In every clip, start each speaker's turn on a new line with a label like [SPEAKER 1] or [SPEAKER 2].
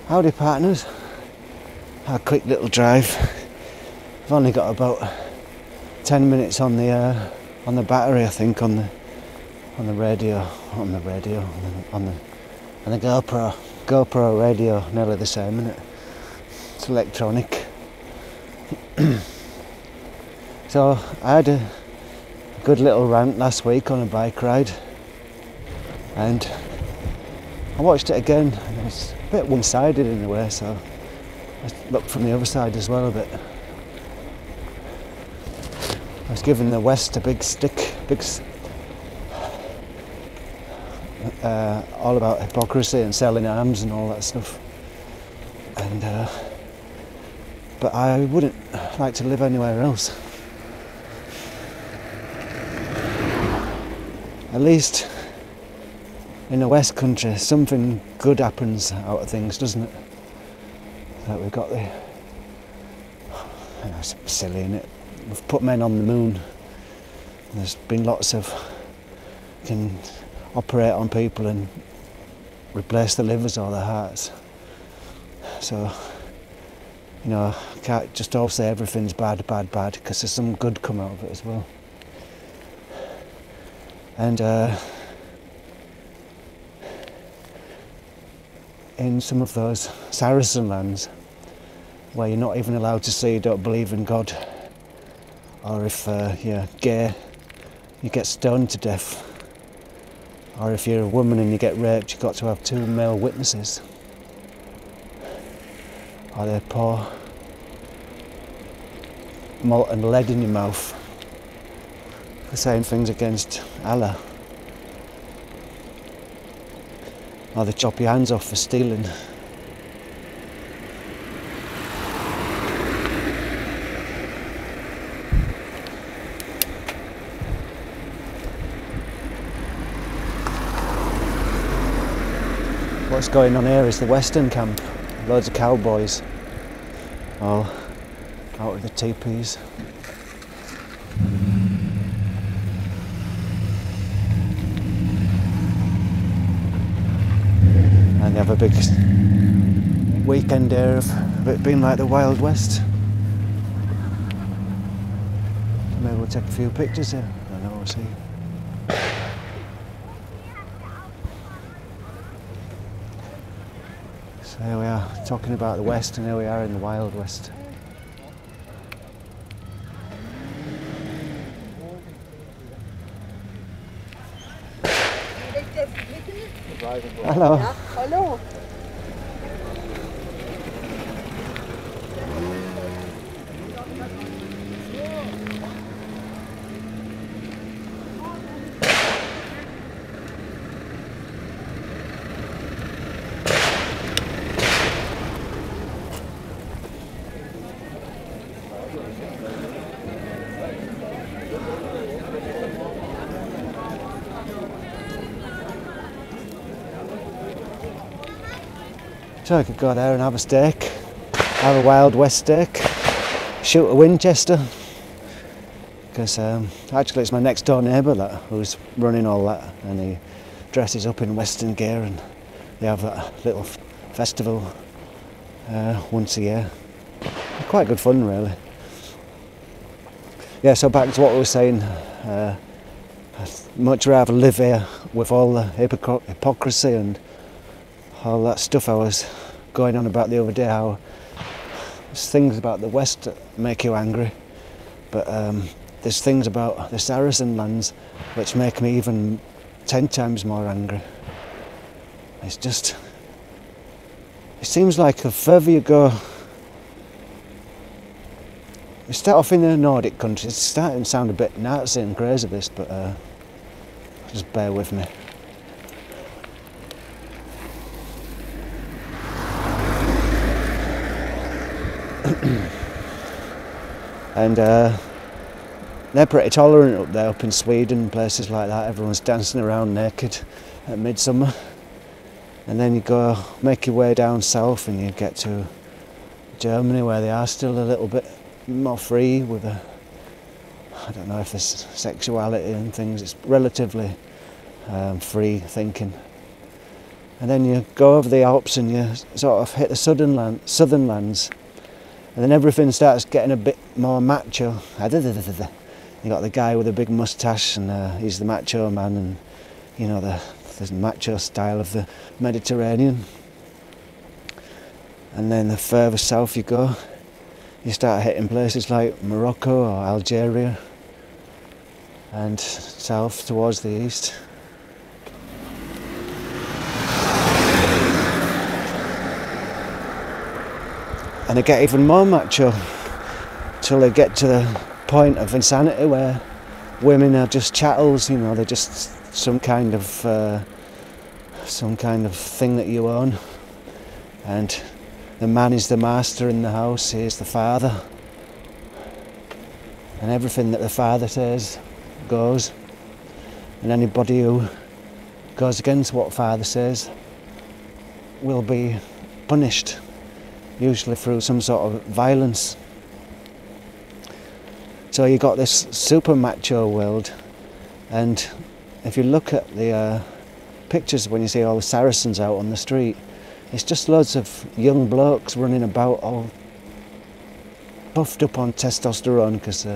[SPEAKER 1] Howdy partners, a quick little drive. I've only got about 10 minutes on the battery, I think, on the GoPro radio, nearly the same, isn't it? It's electronic. So I had a good little rant last week on a bike ride, and I watched it again, and it's a bit one-sided in a way, so I looked from the other side as well a bit. I was giving the West a big stick, all about hypocrisy and selling arms and all that stuff. And but I wouldn't like to live anywhere else. At least in the West Country, something good happens out of things, doesn't it? Like we've got it's silly, isn't it? We've put men on the moon. There's been lots of can operate on people and replace the livers or the hearts. So, you know, I can't just all say everything's bad, because there's some good come out of it as well. And in some of those Saracen lands where you're not even allowed to say you don't believe in God, or if you're gay, you get stoned to death, or if you're a woman and you get raped, you've got to have 2 male witnesses, or they pour molten lead in your mouth for saying things against Allah, or they chop your hands off for stealing. What's going on here is the Western camp. Loads of cowboys, all out of the teepees. And they have a big weekend here of it being like the Wild West. Maybe we'll take a few pictures here. I don't know, we'll see. So here we are, talking about the West, and here we are in the Wild West. Hello.
[SPEAKER 2] Hello.
[SPEAKER 1] So I could go there and have a steak, have a Wild West steak, shoot a Winchester, because actually it's my next door neighbour who's running all that, and he dresses up in Western gear, and they have that little festival once a year. Quite good fun, really. Yeah, so back to what we were saying, I'd much rather live here with all the hypocrisy and all that stuff I was going on about the other day, how there's things about the West that make you angry, but there's things about the Saracen lands which make me even 10 times more angry. It's just, it seems like the further you go, you start off in the Nordic countries, it's starting to sound a bit Nazi and crazy this, but just bear with me. And they're pretty tolerant up there, up in Sweden and places like that. Everyone's dancing around naked at midsummer. And then you go, make your way down south and you get to Germany, where they are still a little bit more free with I don't know if there's sexuality and things, it's relatively free thinking. and then you go over the Alps and you sort of hit the southern lands, and then everything starts getting a bit more macho. You got the guy with the big moustache, and he's the macho man, and you know the macho style of the Mediterranean. And then the further south you go, you start hitting places like Morocco or Algeria, and south towards the east. And they get even more macho till they get to the point of insanity where women are just chattels, you know, they're just some kind of thing that you own, and the man is the master in the house, he is the father, and everything that the father says goes, and anybody who goes against what father says will be punished, usually through some sort of violence. So you got this super macho world, and if you look at the pictures when you see all the Saracens out on the street, it's just loads of young blokes running about all puffed up on testosterone because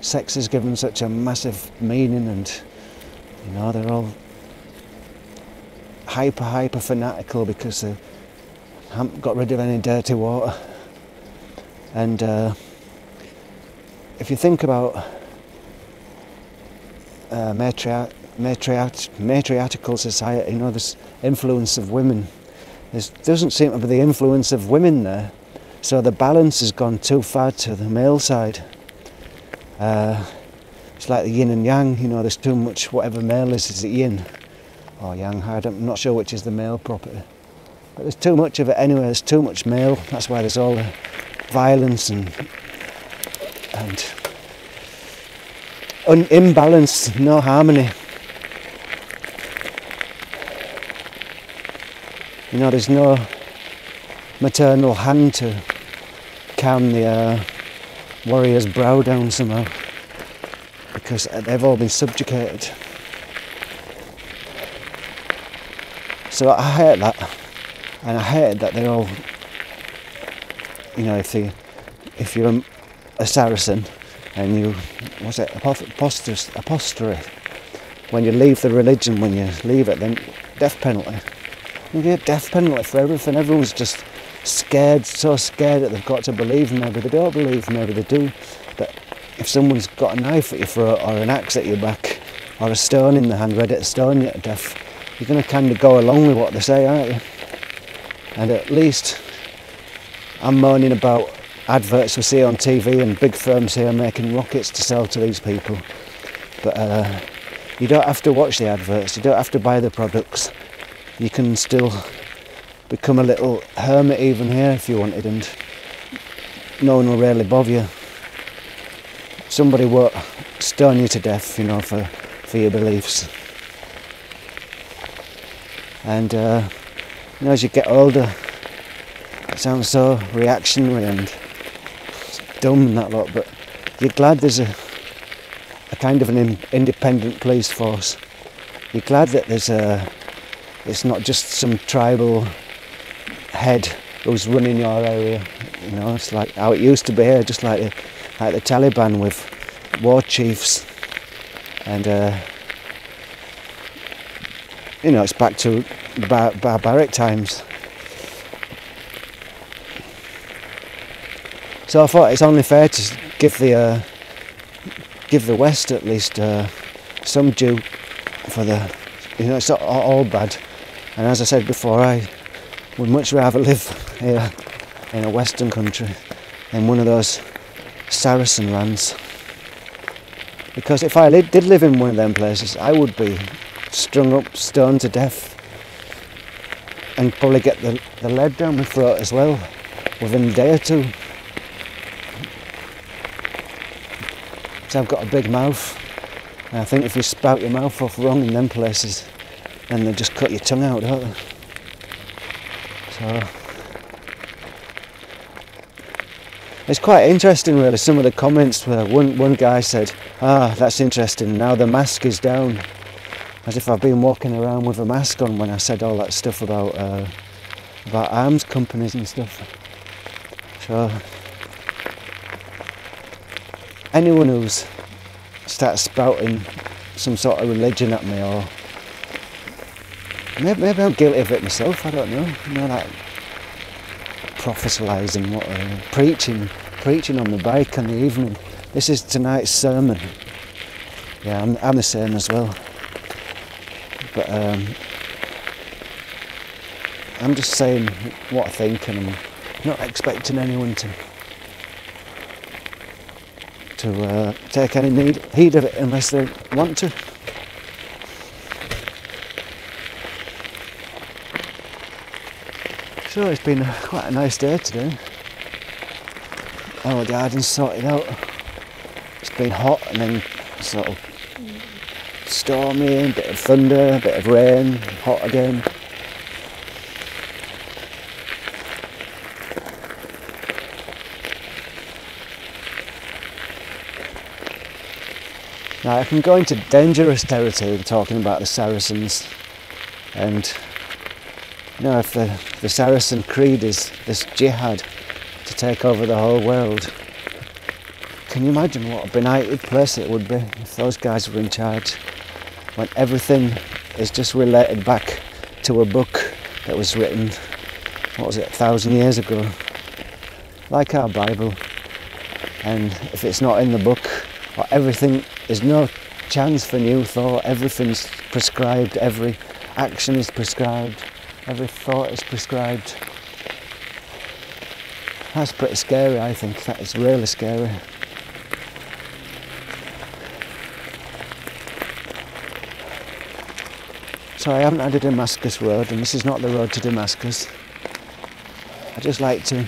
[SPEAKER 1] sex is given such a massive meaning, and you know they're all hyper fanatical because they haven't got rid of any dirty water. And if you think about matriarchal society, you know, this influence of women, there doesn't seem to be the influence of women there, so the balance has gone too far to the male side. It's like the yin and yang, you know, there's too much, whatever male is it yin or yang, I'm not sure which is the male property, but there's too much of it anyway, there's too much male, that's why there's all the violence and imbalance, no harmony. You know, there's no maternal hand to calm the warrior's brow down somehow, because they've all been subjugated. So I hate that, and I hate that they're all, you know, if you're a Saracen and you, what's it, apostasy, when you leave the religion, when you leave it, then death penalty. You get death penalty for everything. Everyone's just scared, so scared that they've got to believe. Maybe they don't believe, maybe they do. But if someone's got a knife at your throat or an axe at your back or a stone in the hand ready to stone you to death, you're going to kind of go along with what they say, aren't you? And at least I'm moaning about adverts we see on TV and big firms here making rockets to sell to these people. But you don't have to watch the adverts, you don't have to buy the products. You can still become a little hermit even here if you wanted, and no one will really bother you. Somebody won't stone you to death, you know, for your beliefs. And you know, as you get older, it sounds so reactionary and dumb and that lot, but you're glad there's a kind of an independent police force. You're glad that it's not just some tribal head who's running your area. You know, it's like how it used to be here, just like the Taliban with war chiefs, and you know, it's back to barbaric times. So I thought it's only fair to give the West at least some due for the, you know, it's not all bad. And as I said before, I would much rather live here in a Western country than one of those Saracen lands. Because if I did live in one of them places, I would be strung up, stoned to death, and probably get the lead down my throat as well within a day or two. So I've got a big mouth, and I think if you spout your mouth off wrong in them places, then they just cut your tongue out, don't they? So it's quite interesting really, some of the comments where one guy said, that's interesting, now the mask is down. as if I've been walking around with a mask on when I said all that stuff about arms companies and stuff. So anyone who's starts spouting some sort of religion at me, or maybe I'm guilty of it myself, I don't know. You know, like prophesying, preaching on the bike in the evening. This is tonight's sermon. Yeah, I'm the same as well. But I'm just saying what I think, and I'm not expecting anyone to take any heed of it unless they want to. So it's been quite a nice day today. Our garden's sorted out. It's been hot and then sort of stormy, a bit of thunder, a bit of rain, hot again. Now I can go into dangerous territory talking about the Saracens, and you know, if the Saracen creed is this jihad to take over the whole world, can you imagine what a benighted place it would be if those guys were in charge, when everything is just related back to a book that was written, what was it, 1,000 years ago, like our Bible. And if it's not in the book, or everything, there's no chance for new thought, everything's prescribed, every action is prescribed, every thought is prescribed. That's pretty scary, I think. That is really scary. So I haven't had a Damascus road, and this is not the road to Damascus. I just like to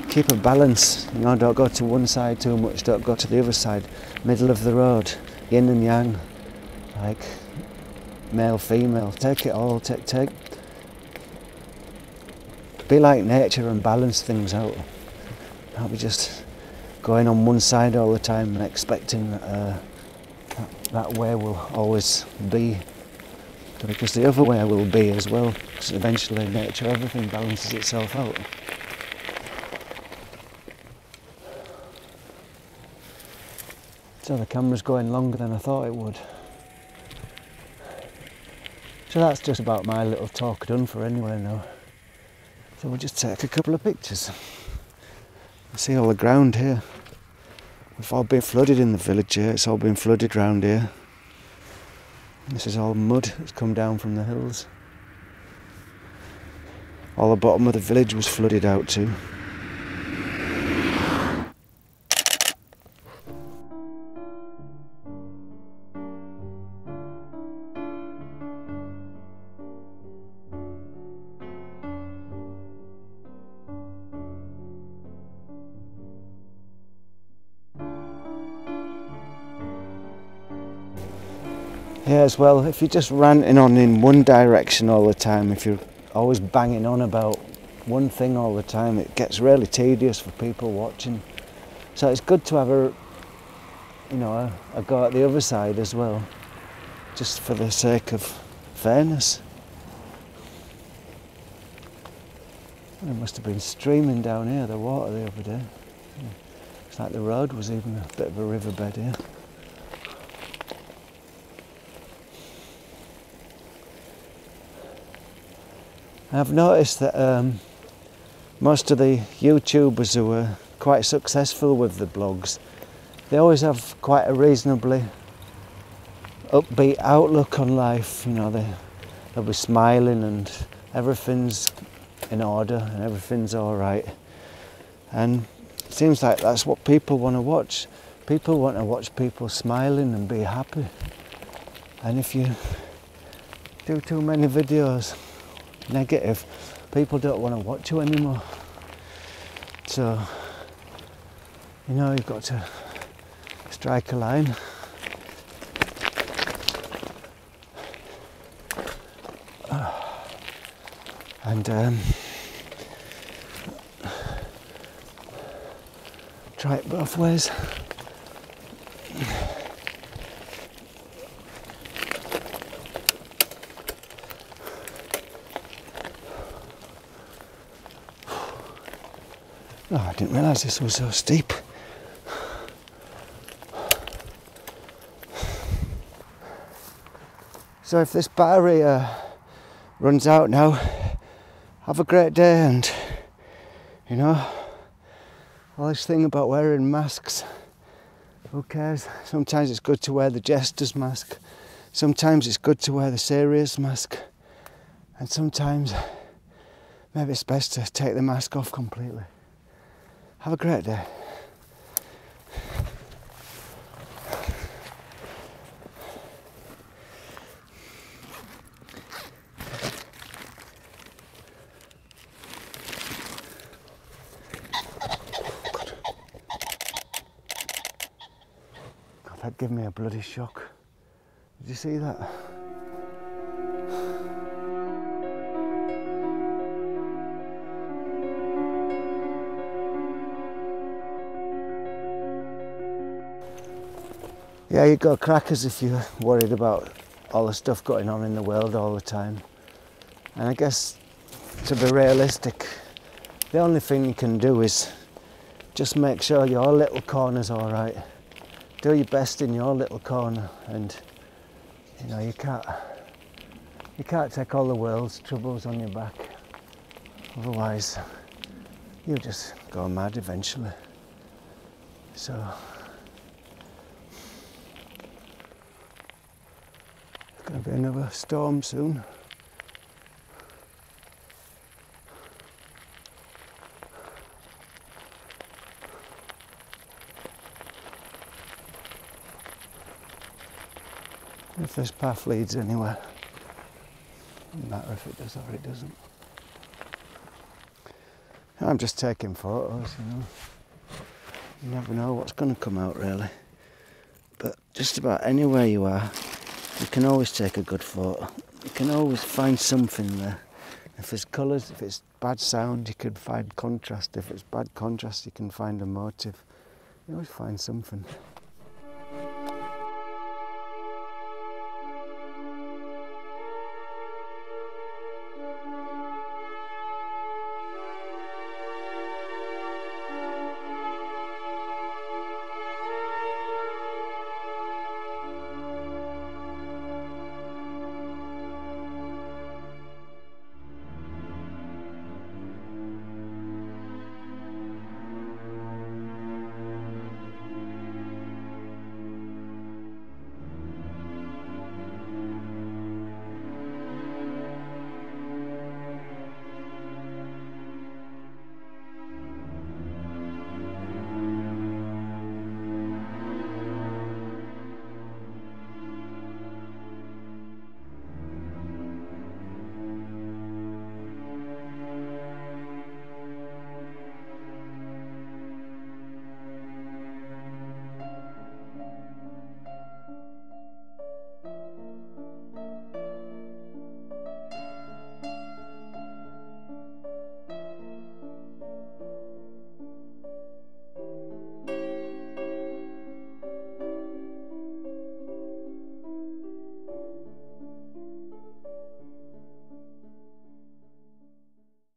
[SPEAKER 1] keep a balance, you know, don't go to one side too much, don't go to the other side, middle of the road, yin and yang, like male, female, take it all, take. Be like nature and balance things out. Not be just going on one side all the time and expecting that way will always be, because the other way will be as well, because eventually nature, everything balances itself out. So the camera's going longer than I thought it would. So that's just about my little talk done for anyway now. So we'll just take a couple of pictures. See all the ground here. We've all been flooded in the village here, it's all been flooded round here. This is all mud that's come down from the hills. All the bottom of the village was flooded out too. Yeah, as well, if you're just ranting on in one direction all the time, if you're always banging on about one thing all the time, it gets really tedious for people watching. So it's good to have a go at the other side as well, just for the sake of fairness. It must have been streaming down here, the water the other day. It's like the road was even a bit of a riverbed here. I've noticed that most of the YouTubers who are quite successful with the blogs, they always have quite a reasonably upbeat outlook on life. You know, they'll be smiling and everything's in order and everything's all right. And it seems like that's what people want to watch. People want to watch people smiling and be happy. And if you do too many videos negative, people don't want to watch you anymore. So, you know, you've got to strike a line. And try it both ways. Oh, I didn't realise this was so steep. So if this battery runs out now, have a great day. And you know, all this thing about wearing masks, who cares? Sometimes it's good to wear the jester's mask, sometimes it's good to wear the serious mask, and sometimes maybe it's best to take the mask off completely. Have a great day. That'd give me a bloody shock. Did you see that? Yeah, you got crackers if you're worried about all the stuff going on in the world all the time. And I guess, to be realistic, the only thing you can do is just make sure your little corner's all right. Do your best in your little corner, and you know, you can't take all the world's troubles on your back. Otherwise, you'll just go mad eventually. So there's going to be another storm soon. If this path leads anywhere, doesn't matter if it does or it doesn't. I'm just taking photos, you know. You never know what's going to come out really. But just about anywhere you are, you can always take a good photo. You can always find something there. If there's colours, if it's bad sound, you can find contrast. If it's bad contrast, you can find a motive. You always find something.